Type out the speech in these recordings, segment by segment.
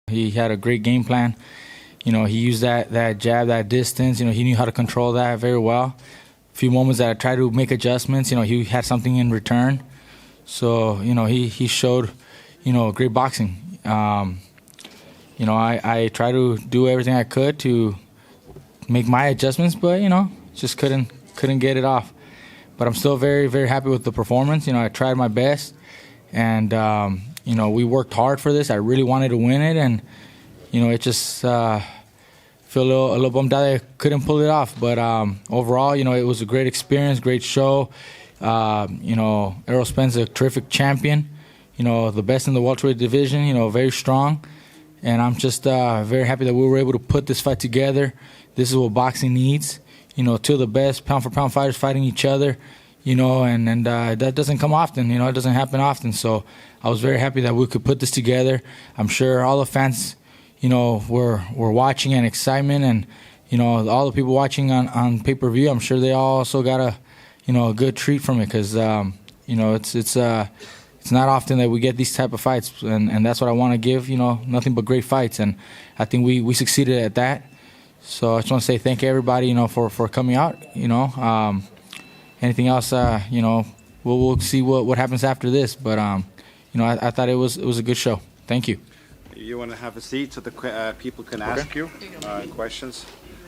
He had a great game plan. You know, he used that jab, that distance. You know, he knew how to control that very well. A few moments that I tried to make adjustments, you know, he had something in return. So, you know, he showed, you know, great boxing. You know, I tried to do everything I could to make my adjustments, but, you know, just couldn't get it off. But I'm still very, very happy with the performance. You know, I tried my best, and, you know, we worked hard for this. I really wanted to win it, and, you know, it just feel a little bummed out that I couldn't pull it off. But overall, you know, it was a great experience, great show. You know, Errol Spence is a terrific champion, you know, the best in the welterweight division, you know, very strong. And I'm just very happy that we were able to put this fight together. This is what boxing needs, you know, two of the best pound-for-pound fighters fighting each other, you know, and that doesn't come often, you know, it doesn't happen often. So I was very happy that we could put this together. I'm sure all the fans, you know, were watching and excitement, and, you know, all the people watching on pay-per-view, I'm sure they also got a good treat from it, because, you know, it's not often that we get these type of fights, and that's what I want to give, you know, nothing but great fights, and I think we succeeded at that. So I just want to say thank you, everybody, you know, for coming out, you know. Anything else, you know, we'll see what happens after this, but, you know, I thought it was a good show. Thank you. You want to have a seat so the people can ask you questions,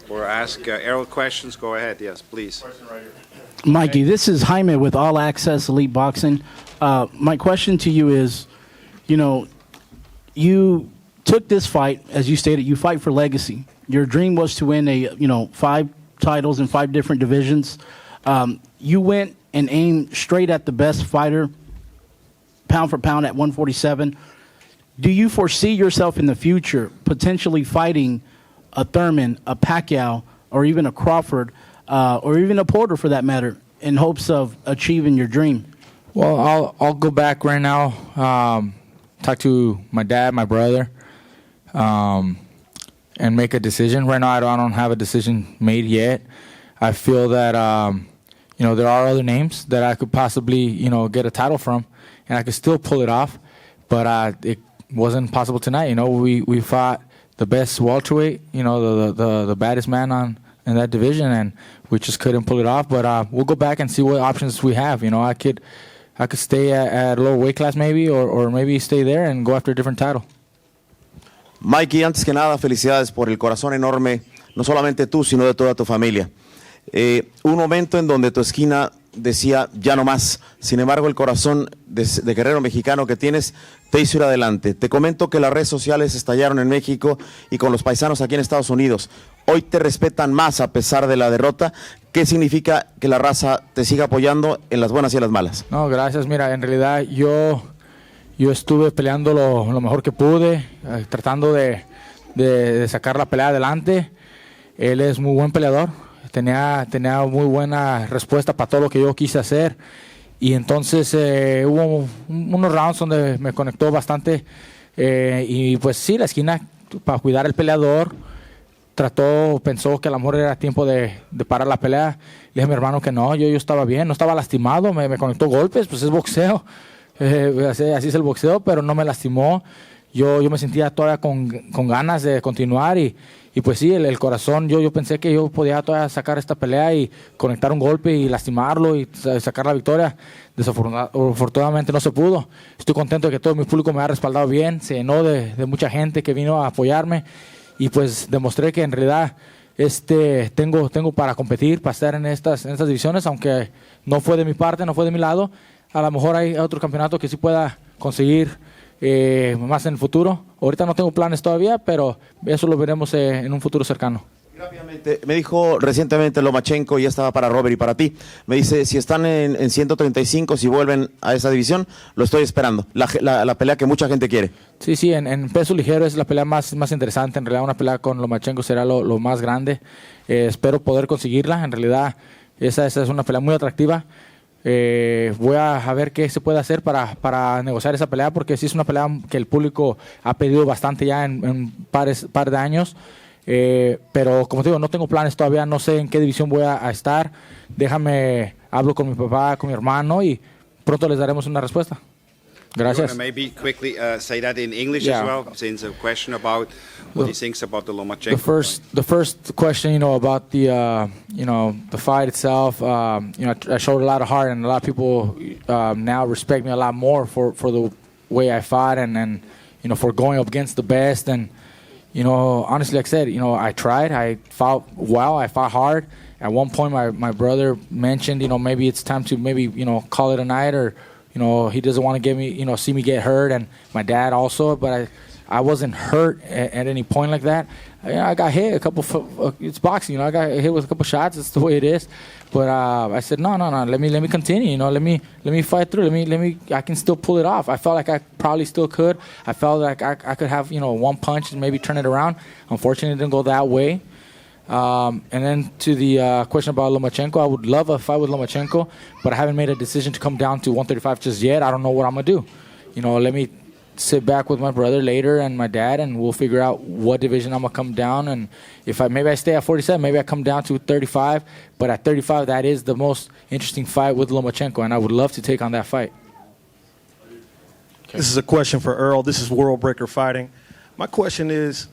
or ask Errol questions? Go ahead, yes, please. Mikey, this is Jaime with All Access Elite Boxing. My question to you is, you know, you took this fight, as you stated, you fight for legacy. Your dream was to win 5 titles in 5 different divisions. You went and aimed straight at the best fighter, pound for pound, at 147. Do you foresee yourself in the future potentially fighting a Thurman, a Pacquiao, or even a Crawford, or even a Porter for that matter, in hopes of achieving your dream? Well, I'll go back right now, talk to my dad, my brother, and make a decision. Right now, I don't have a decision made yet. I feel that, you know, there are other names that I could possibly, you know, get a title from, and I could still pull it off, but it wasn't possible tonight. You know, we fought the best welterweight, you know, the baddest man in that division, and we just couldn't pull it off. But we'll go back and see what options we have. You know, I could stay at a lower weight class maybe, or maybe stay there and go after a different title. Mikey, antes que nada, felicidades por el corazón enorme, no solamente tú, sino de toda tu familia. Un momento en donde tu esquina decía ya no más. Sin embargo, el corazón de guerrero mexicano que tienes te hizo ir adelante. Te comento que las redes sociales estallaron en México y con los paisanos aquí en Estados Unidos. Hoy te respetan más a pesar de la derrota. ¿Qué significa que la raza te siga apoyando en las buenas y en las malas? No, gracias. Mira, en realidad yo estuve peleando lo mejor que pude, tratando de sacar la pelea adelante. Él es muy buen peleador. Tenía muy buena respuesta para todo lo que yo quise hacer, y entonces hubo unos rounds donde me conectó bastante, y pues sí, la esquina, para cuidar el peleador, pensó que a lo mejor era tiempo de parar la pelea. Le dije a mi hermano que no, yo estaba bien, no estaba lastimado, me conectó golpes, pues es boxeo, así es el boxeo, pero no me lastimó. Yo me sentía todavía con ganas de continuar, y pues sí, el corazón, yo pensé que yo podía todavía sacar esta pelea y conectar un golpe y lastimarlo y sacar la victoria. Desafortunadamente no se pudo. Estoy contento de que todo mi público me ha respaldado bien, se llenó de mucha gente que vino a apoyarme, y pues demostré que en realidad tengo para competir, para estar en estas divisiones, aunque no fue de mi parte, no fue de mi lado. A lo mejor hay otro campeonato que sí pueda conseguir más en el futuro. Ahorita no tengo planes todavía, pero eso lo veremos en un futuro cercano. Rápidamente, me dijo recientemente Lomachenko, y ya estaba para Robert y para ti, me dice, si están en 135, si vuelven a esa división, lo estoy esperando, la pelea que mucha gente quiere. Sí, en peso ligero es la pelea más interesante. En realidad una pelea con Lomachenko será lo más grande. Espero poder conseguirla. En realidad esa es una pelea muy atractiva. Voy a ver qué se puede hacer para negociar esa pelea, porque sí es una pelea que el público ha pedido bastante ya en par de años, pero como te digo, no tengo planes todavía, no sé en qué división voy a estar. Hablo con mi papá, con mi hermano, y pronto les daremos una respuesta. You want Gracias. to maybe quickly say that in English Yeah. as well, since a question about what he thinks about the Lomachenko. The first question, about the the fight itself. I showed a lot of heart, and a lot of people now respect me a lot more for the way I fought, and for going up against the best. And honestly, like I said, I tried. I fought well. I fought hard. At one point, my brother mentioned, maybe it's time to call it a night, or he doesn't want to get me, see me get hurt, and my dad also. But I wasn't hurt at any point like that. I got hit a couple. It's boxing, I got hit with a couple shots. It's the way it is. But I said no. Let me continue. Let me fight through. Let me. I can still pull it off. I felt like I probably still could. I felt like I could have one punch and maybe turn it around. Unfortunately, it didn't go that way. And then to the question about Lomachenko, I would love a fight with Lomachenko, but I haven't made a decision to come down to 135 just yet. I don't know what I'm gonna do. Let me sit back with my brother later and my dad, and we'll figure out what division I'm gonna come down. And if maybe I stay at 47, maybe I come down to 35. But at 35, that is the most interesting fight with Lomachenko, and I would love to take on that fight. Okay. This is a question for Errol. This is World Breaker Fighting. My question is,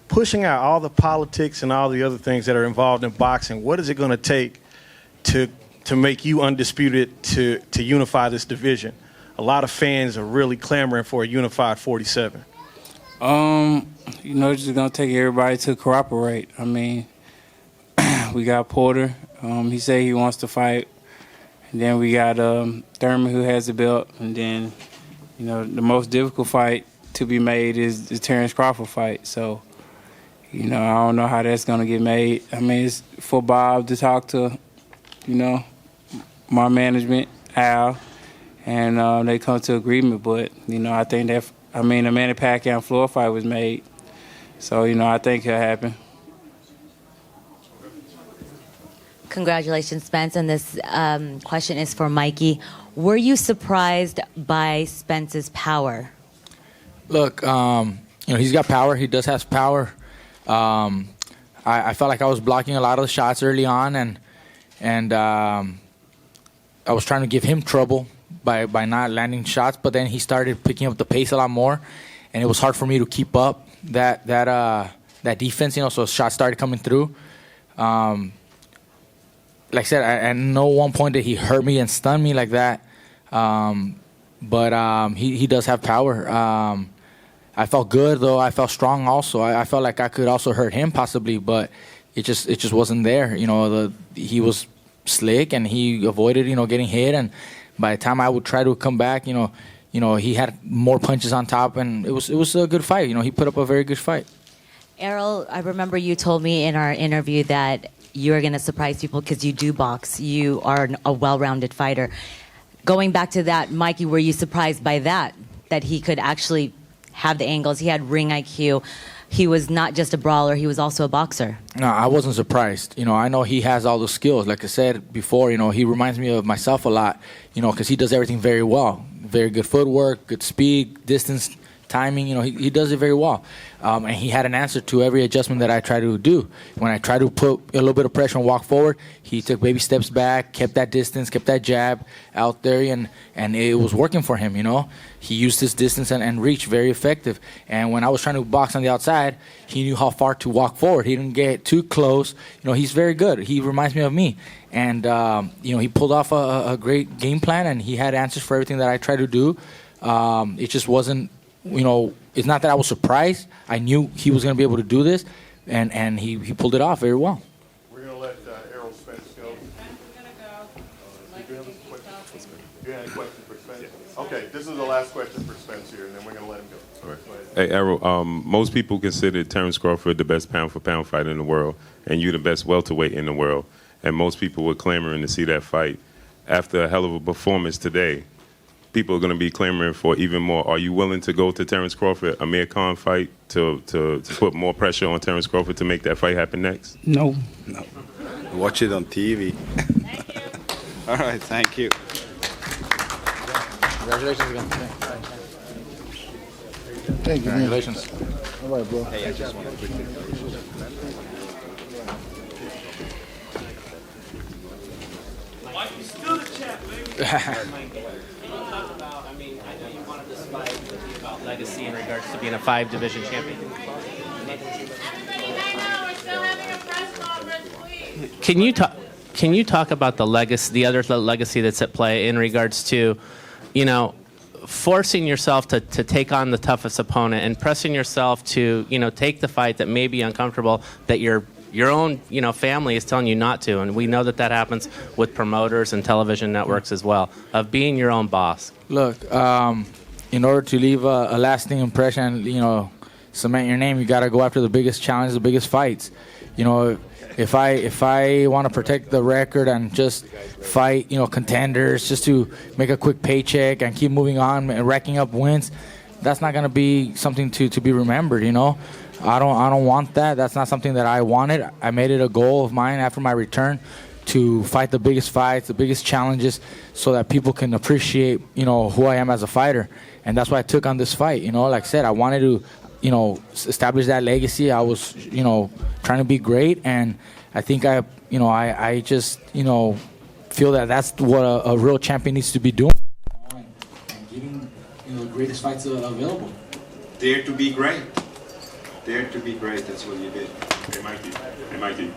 pushing out all the politics and all the other things that are involved in boxing, what is it going to take to make you undisputed to unify this division? A lot of fans are really clamoring for a unified 47. It's just going to take everybody to cooperate. I mean, we got Porter. He said he wants to fight. And then we got Thurman, who has the belt. And then, the most difficult fight to be made is the Terrence Crawford fight. So, I don't know how that's going to get made. I mean, it's for Bob to talk to, my management, Al, and they come to agreement. But, I think the Manny Pacquiao floor fight was made. So, I think it'll happen. Congratulations, Spence. And this question is for Mikey. Were you surprised by Spence's power? Look, he's got power. He does have power. I felt like I was blocking a lot of the shots early on, and I was trying to give him trouble by not landing shots. But then he started picking up the pace a lot more, and it was hard for me to keep up that defense. So shots started coming through. Like I said, at no one point did he hurt me and stun me like that. But he does have power. I felt good, though. I felt strong also. I felt like I could also hurt him possibly, but it just wasn't there. He was slick, and he avoided, getting hit. And by the time I would try to come back, he had more punches on top, and it was a good fight. He put up a very good fight. Errol, I remember you told me in our interview that you're going to surprise people because you do box. You are a well-rounded fighter. Going back to that, Mikey, were you surprised by that he could actually have the angles? He had ring IQ. He was not just a brawler, he was also a boxer. No, I wasn't surprised. I know he has all the skills. Like I said before, he reminds me of myself a lot, because he does everything very well. Very good footwork, good speed, distance, timing. He does it very well. And he had an answer to every adjustment that I try to do. When I try to put a little bit of pressure and walk forward, he took baby steps back, kept that distance, kept that jab out there, and it was working for him, He used his distance and reach very effective. And when I was trying to box on the outside, he knew how far to walk forward. He didn't get too close. He's very good. He reminds me of me. And, he pulled off a great game plan, and he had answers for everything that I tried to do. It just wasn't, it's not that I was surprised. I knew he was going to be able to do this, and he pulled it off very well. We're going to let Errol Spence go. Do you have any questions for Spence? Okay, this is the last question for Spence here, and then we're going to let him go. All right. Hey, Errol, most people consider Terrence Crawford the best pound-for-pound fighter in the world, and you the best welterweight in the world. And most people were clamoring to see that fight. After a hell of a performance today, people are going to be clamoring for even more. Are you willing to go to Terrence Crawford, Amir Khan fight, to put more pressure on Terrence Crawford to make that fight happen next? No. Watch it on TV. Thank you. All right, thank you. Congratulations again. Thank you, man. Congratulations. All right, bro. Hey, I just want to quickly. Legacy in regards to being a 5-division champion. Can you talk about the legacy, the other legacy that's at play in regards to, forcing yourself to take on the toughest opponent and pressing yourself to, take the fight that may be uncomfortable, that your own, family is telling you not to, and we know that happens with promoters and television networks as well, of being your own boss. Look, in order to leave a lasting impression, cement your name, you got to go after the biggest challenges, the biggest fights. If I want to protect the record and just fight, contenders just to make a quick paycheck and keep moving on and racking up wins, that's not going to be something to be remembered. I don't want that. That's not something that I wanted. I made it a goal of mine after my return to fight the biggest fights, the biggest challenges, so that people can appreciate, who I am as a fighter. And that's why I took on this fight. Like I said, I wanted to, establish that legacy. I was, trying to be great, and I think I just, feel that that's what a real champion needs to be doing. And giving, the greatest fights available. Dare to be great. Dare to be great. That's what you did. Hey, Mikey.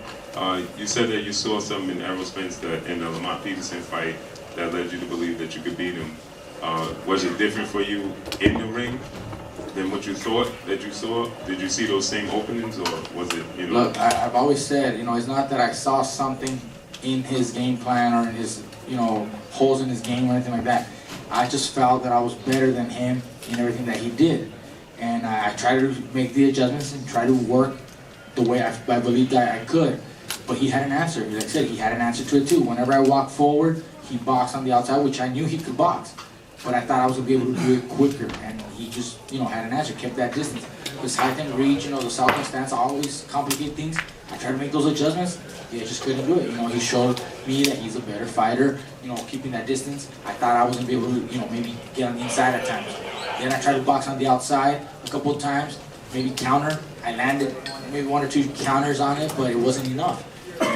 You said that you saw something in Errol Spence in the Lamont Peterson fight that led you to believe that you could beat him. Was it different for you in the ring than what you thought that you saw? Did you see those same openings, or was it, Look, I've always said, it's not that I saw something in his game plan or in his, holes in his game or anything like that. I just felt that I was better than him in everything that he did. And I tried to make the adjustments and try to work the way I believed that I could. But he had an answer. Like I said, he had an answer to it too. Whenever I walked forward, he boxed on the outside, which I knew he could box. But I thought I was going to be able to do it quicker. And he just, had an answer, kept that distance. His height and reach, the southern stance always complicate things. I tried to make those adjustments. He just couldn't do it. He showed me that he's a better fighter, keeping that distance. I thought I was going to be able to, maybe get on the inside at times. Then I tried to box on the outside a couple of times, maybe counter. I landed maybe 1 or 2 counters on it, but it wasn't enough.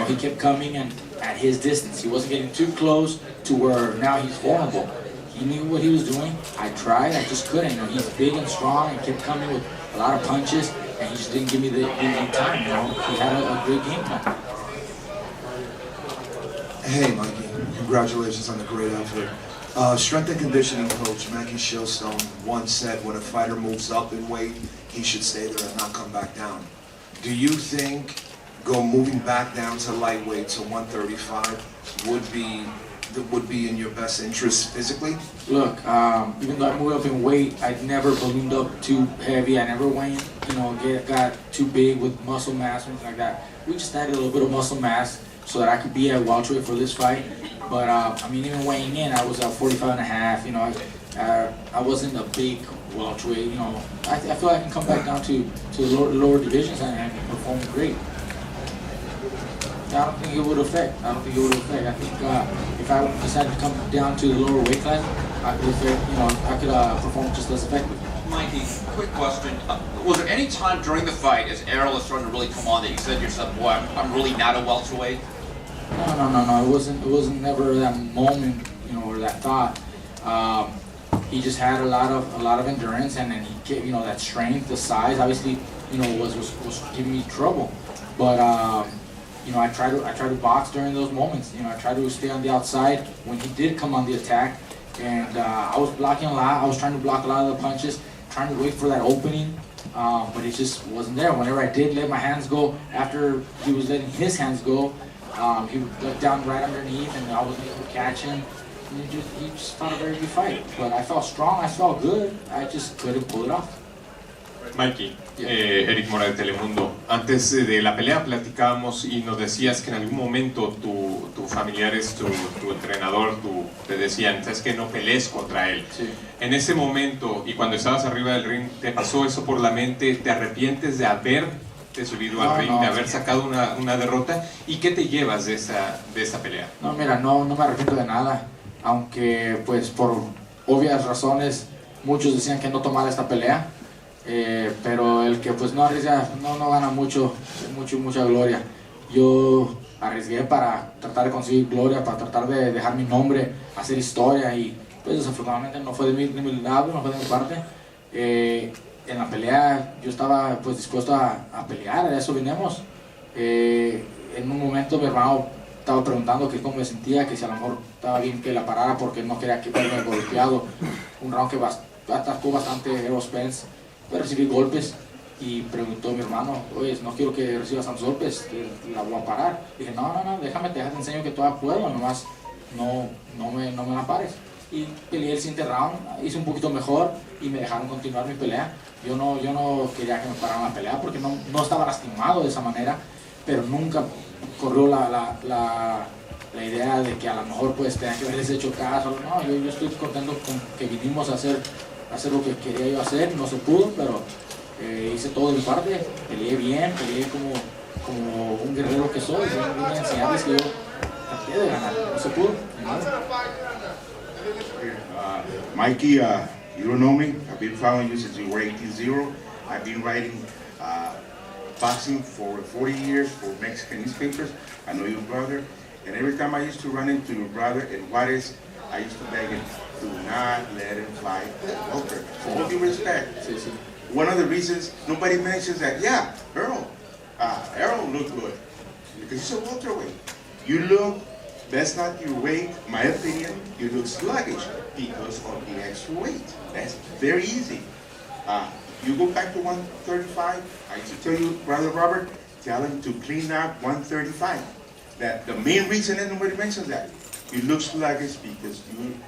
He kept coming and at his distance. He wasn't getting too close to where now he's vulnerable. He knew what he was doing. I tried, I just couldn't. He's big and strong and kept coming with a lot of punches, and he just didn't give me the time. He had a great game plan. Hey, Mikey. Congratulations on the great effort. Strength and conditioning coach Mikey Shillstone once said, when a fighter moves up in weight, he should stay there and not come back down. Do you think moving back down to lightweight to 135 would be in your best interest physically? Look, even though I moved up in weight, I never ballooned up too heavy. I never went, got too big with muscle mass or anything like that. We just added a little bit of muscle mass so that I could be at welterweight for this fight. But even weighing in, I was at 45 and a half. I wasn't a big welterweight. I feel I can come back down to the lower divisions and perform great. I don't think it would affect. I think if I decided to come down to the lower weight class, I could perform just as effectively. Mikey, quick question. Was there any time during the fight, as Errol was starting to really come on, that you said to yourself, boy, I'm really not a welterweight? No. It wasn't never that moment, or that thought. He just had a lot of endurance, and then he, that strength, the size, obviously, was giving me trouble. But I try to box during those moments. I try to stay on the outside when he did come on the attack, and I was blocking a lot. I was trying to block a lot of the punches, trying to wait for that opening, but it just wasn't there. Whenever I did let my hands go, after he was letting his hands go, he would let down right underneath, and I wasn't able to catch him. And he just fought a very good fight. But I felt strong. I felt good. I just couldn't pull it off. Mikey, Eric Mora de Telemundo, antes de la pelea platicábamos y nos decías que en algún momento tu familiares, tu entrenador, te decían, sabes que no pelees contra él. Sí. En ese momento y cuando estabas arriba del ring, ¿te pasó eso por la mente? ¿Te arrepientes de haberte subido al ring, de haber sacado una derrota? ¿Y qué te llevas de esa pelea? No, mira, no me arrepiento de nada, aunque pues por obvias razones muchos decían que no tomara esta pelea. Pero el que pues no arriesga, no gana mucha gloria. Yo arriesgué para tratar de conseguir gloria, para tratar de dejar mi nombre, hacer historia y pues desafortunadamente no fue de mi lado, no fue de mi parte. En la pelea yo estaba pues dispuesto a pelear, a eso vinimos. En un momento mi hermano estaba preguntando que cómo me sentía, que si a lo mejor estaba bien que la parara porque no quería quedarme golpeado. Un round que atacó bastante Errol Spence, pero recibí golpes y preguntó mi hermano, oye, no quiero que recibas tantos golpes, la voy a parar. Dije, no, déjame, te enseño que todavía puedo, nomás no me la pares. Y peleé el siguiente round, hice un poquito mejor y me dejaron continuar mi pelea. Yo no quería que me pararan la pelea porque no estaba lastimado de esa manera, pero nunca corrió la idea de que a lo mejor pues tenía que haberles hecho caso. No, yo estoy contento con que vinimos a hacer lo que quería yo hacer, no se pudo, pero hice todo de mi parte, peleé bien, peleé como un guerrero que soy, vine a enseñarles que yo traté de ganar, no se pudo. Mikey, you don't know me. I've been following you since you were 18-0. I've been writing boxing for 40 years for Mexican newspapers. I know your brother. And every time I used to run into your brother in Juarez, I used to beg him, do not let him fight welter. For all due respect. One of the reasons nobody mentions that, yeah, Errol looked good. Because he's a welterweight. You look, that's not your weight, my opinion, you look sluggish because of the extra weight. That's very easy. You go back to 135, I used to tell you, Brother Robert, tell him to clean out 135. That the main reason that nobody mentions that, you look sluggish because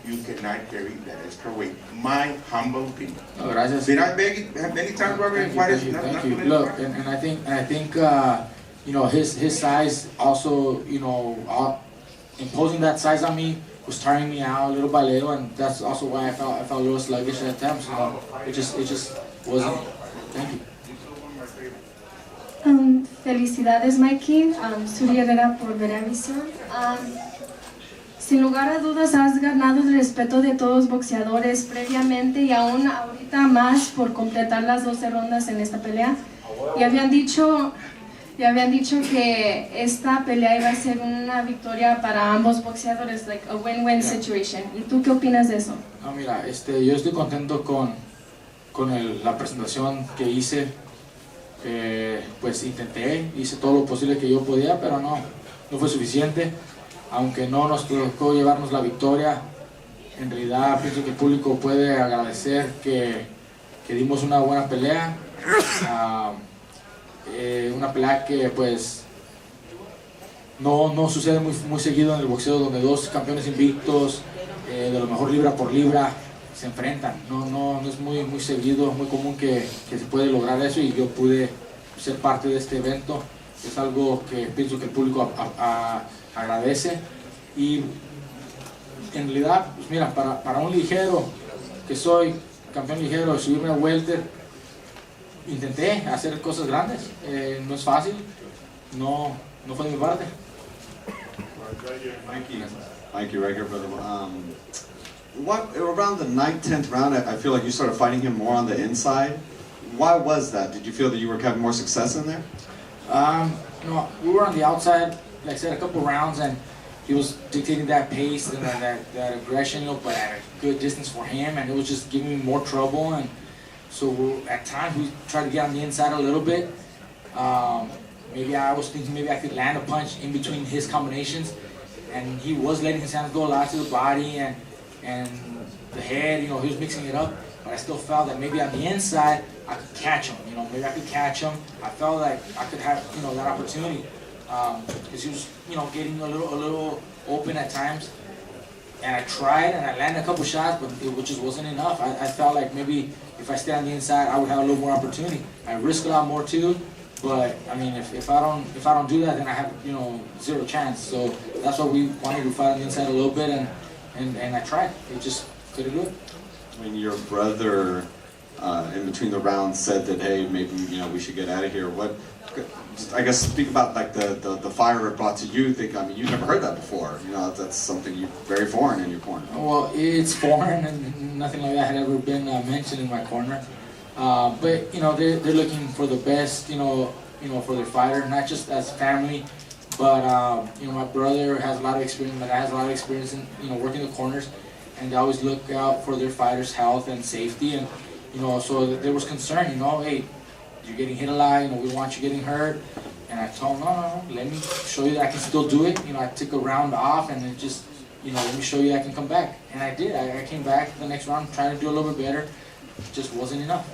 you cannot carry that extra weight. My humble opinion. No, gracias. Did I beg it many times, Robert? Thank you. Look, and I think you know, his size also, you know, imposing that size on me was tiring me out little by little, and that's also why I felt a little sluggish at times. You know, it just wasn't. Thank you. Felicidades, Mikey. Suri Herrera por Veravisión. Sin lugar a dudas has ganado el respeto de todos los boxeadores previamente y aún ahorita más por completar las 12 rondas en esta pelea. Y habían dicho que esta pelea iba a ser una victoria para ambos boxeadores, like a win-win situation. ¿Y tú qué opinas de eso? No, mira, yo estoy contento con la presentación que hice. Pues hice todo lo posible que yo podía, pero no fue suficiente. Aunque no nos tocó llevarnos la victoria, en realidad pienso que el público puede agradecer que dimos una buena pelea. Una pelea que pues no sucede muy seguido en el boxeo, donde dos campeones invictos, de lo mejor libra por libra, se enfrentan. No es muy seguido, muy común que se puede lograr eso, y yo pude ser parte de este evento. Es algo que pienso que el público agradece. Y en realidad, pues mira, para un ligero, que soy campeón ligero, subirme a welter, intenté hacer cosas grandes. No es fácil, no fue de mi parte. Mikey, right here, brother. Around the 9th, 10th round, I feel like you started fighting him more on the inside. Why was that? Did you feel that you were having more success in there? No, we were on the outside, like I said, a couple rounds, and he was dictating that pace and that aggression, but at a good distance for him, and it was just giving me more trouble. And so at times we tried to get on the inside a little bit. Maybe I was thinking maybe I could land a punch in between his combinations, and he was letting his hands go a lot to the body and the head. You know, he was mixing it up, but I still felt that maybe on the inside I could catch him. You know, maybe I could catch him. I felt like I could have, you know, that opportunity, because he was, you know, getting a little open at times. And I tried and I landed a couple shots, but it just wasn't enough. I felt like maybe if I stay on the inside, I would have a little more opportunity. I risk a lot more too, but I mean, if I don't do that, then I have, you know, zero chance. So that's why we wanted to fight on the inside a little bit, and I tried. It just couldn't do it. When your brother, in between the rounds, said that, hey, maybe, you know, we should get out of here. What? Just, I guess, speak about like the fire it brought to you. I mean, you've never heard that before. You know, that's something very foreign in your corner. Well, it's foreign, and nothing like that had ever been mentioned in my corner. But you know, they're looking for the best, you know, for their fighter, not just as family, But you know, my brother has a lot of experience. My dad has a lot of experience in, you know, working the corners, and they always look out for their fighters' health and safety. And you know, so there was concern. You know, hey, you're getting hit a lot. You know, we don't want you getting hurt. And I told him, no, let me show you that I can still do it. You know, I took a round off, and then just, you know, let me show you I can come back. And I did. I came back the next round, trying to do a little bit better. It just wasn't enough.